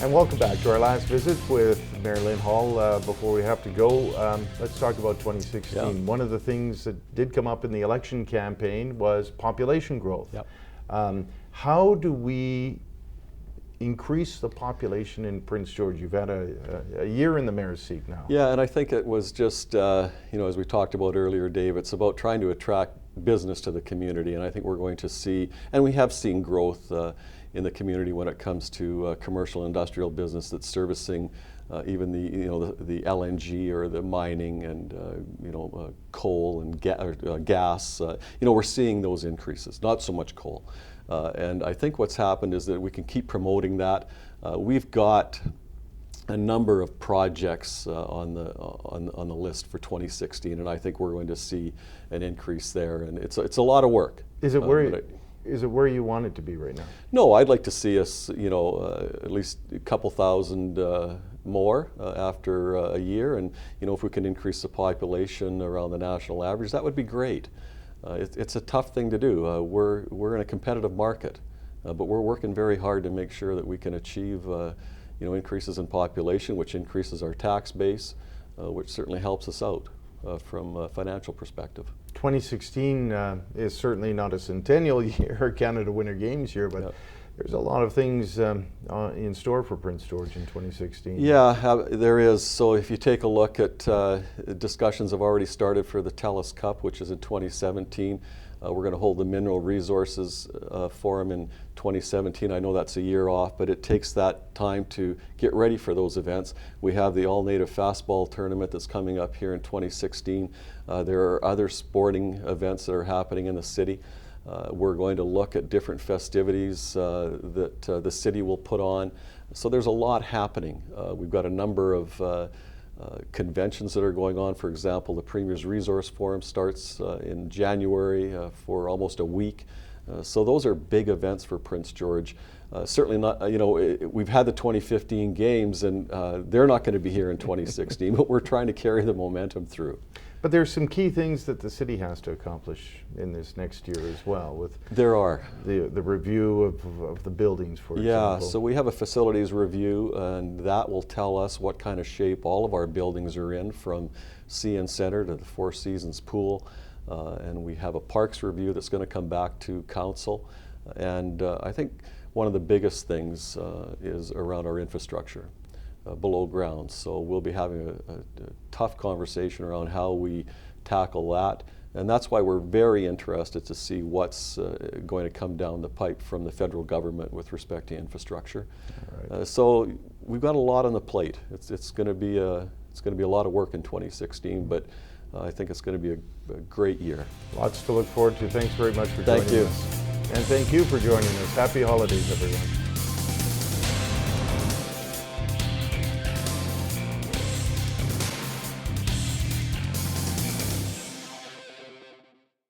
And welcome back to our last visit with Mayor Lynn Hall. Before we have to go, let's talk about 2016. Yeah. One of the things that did come up in the election campaign was population growth. Yep. How do we increase the population in Prince George? You've had a year in the mayor's seat now. Yeah, and I think it was just, as we talked about earlier, Dave, it's about trying to attract business to the community, and I think we're going to see, and we have seen growth in the community when it comes to commercial industrial business that's servicing even the LNG or the mining and coal and gas. We're seeing those increases, not so much coal. And I think what's happened is that we can keep promoting that. We've got a number of projects on the list for 2016, and I think we're going to see an increase there. And it's a lot of work. Is it where you want it to be right now? No, I'd like to see us, at least a couple thousand more after a year, and if we can increase the population around the national average, that would be great. It's a tough thing to do. We're in a competitive market, but we're working very hard to make sure that we can achieve increases in population, which increases our tax base, which certainly helps us out from a financial perspective. 2016 is certainly not a centennial year, Canada Winter Games year, but there's a lot of things in store for Prince George in 2016. Yeah, there is. So if you take a look at discussions have already started for the TELUS Cup, which is in 2017. We're going to hold the Mineral Resources Forum in 2017. I know that's a year off, but it takes that time to get ready for those events. We have the All-Native Fastball Tournament that's coming up here in 2016. There are other sporting events that are happening in the city. We're going to look at different festivities that the city will put on. So there's a lot happening. We've got a number of conventions that are going on. For example, the Premier's Resource Forum starts in January for almost a week. So those are big events for Prince George. Certainly not, we've had the 2015 games and they're not going to be here in 2016, but we're trying to carry the momentum through. But there's some key things that the city has to accomplish in this next year as well. There are. The review of the buildings, for example. Yeah, so we have a facilities review, and that will tell us what kind of shape all of our buildings are in, from CN Centre to the Four Seasons Pool. And we have a parks review that's going to come back to council. And I think one of the biggest things is around our infrastructure. Below ground. So we'll be having a tough conversation around how we tackle that. And that's why we're very interested to see what's going to come down the pipe from the federal government with respect to infrastructure. Right. So we've got a lot on the plate. It's going to be a lot of work in 2016, but I think it's going to be a great year. Lots to look forward to. Thanks very much for joining us. Thank you. And thank you for joining us. Happy holidays, everyone.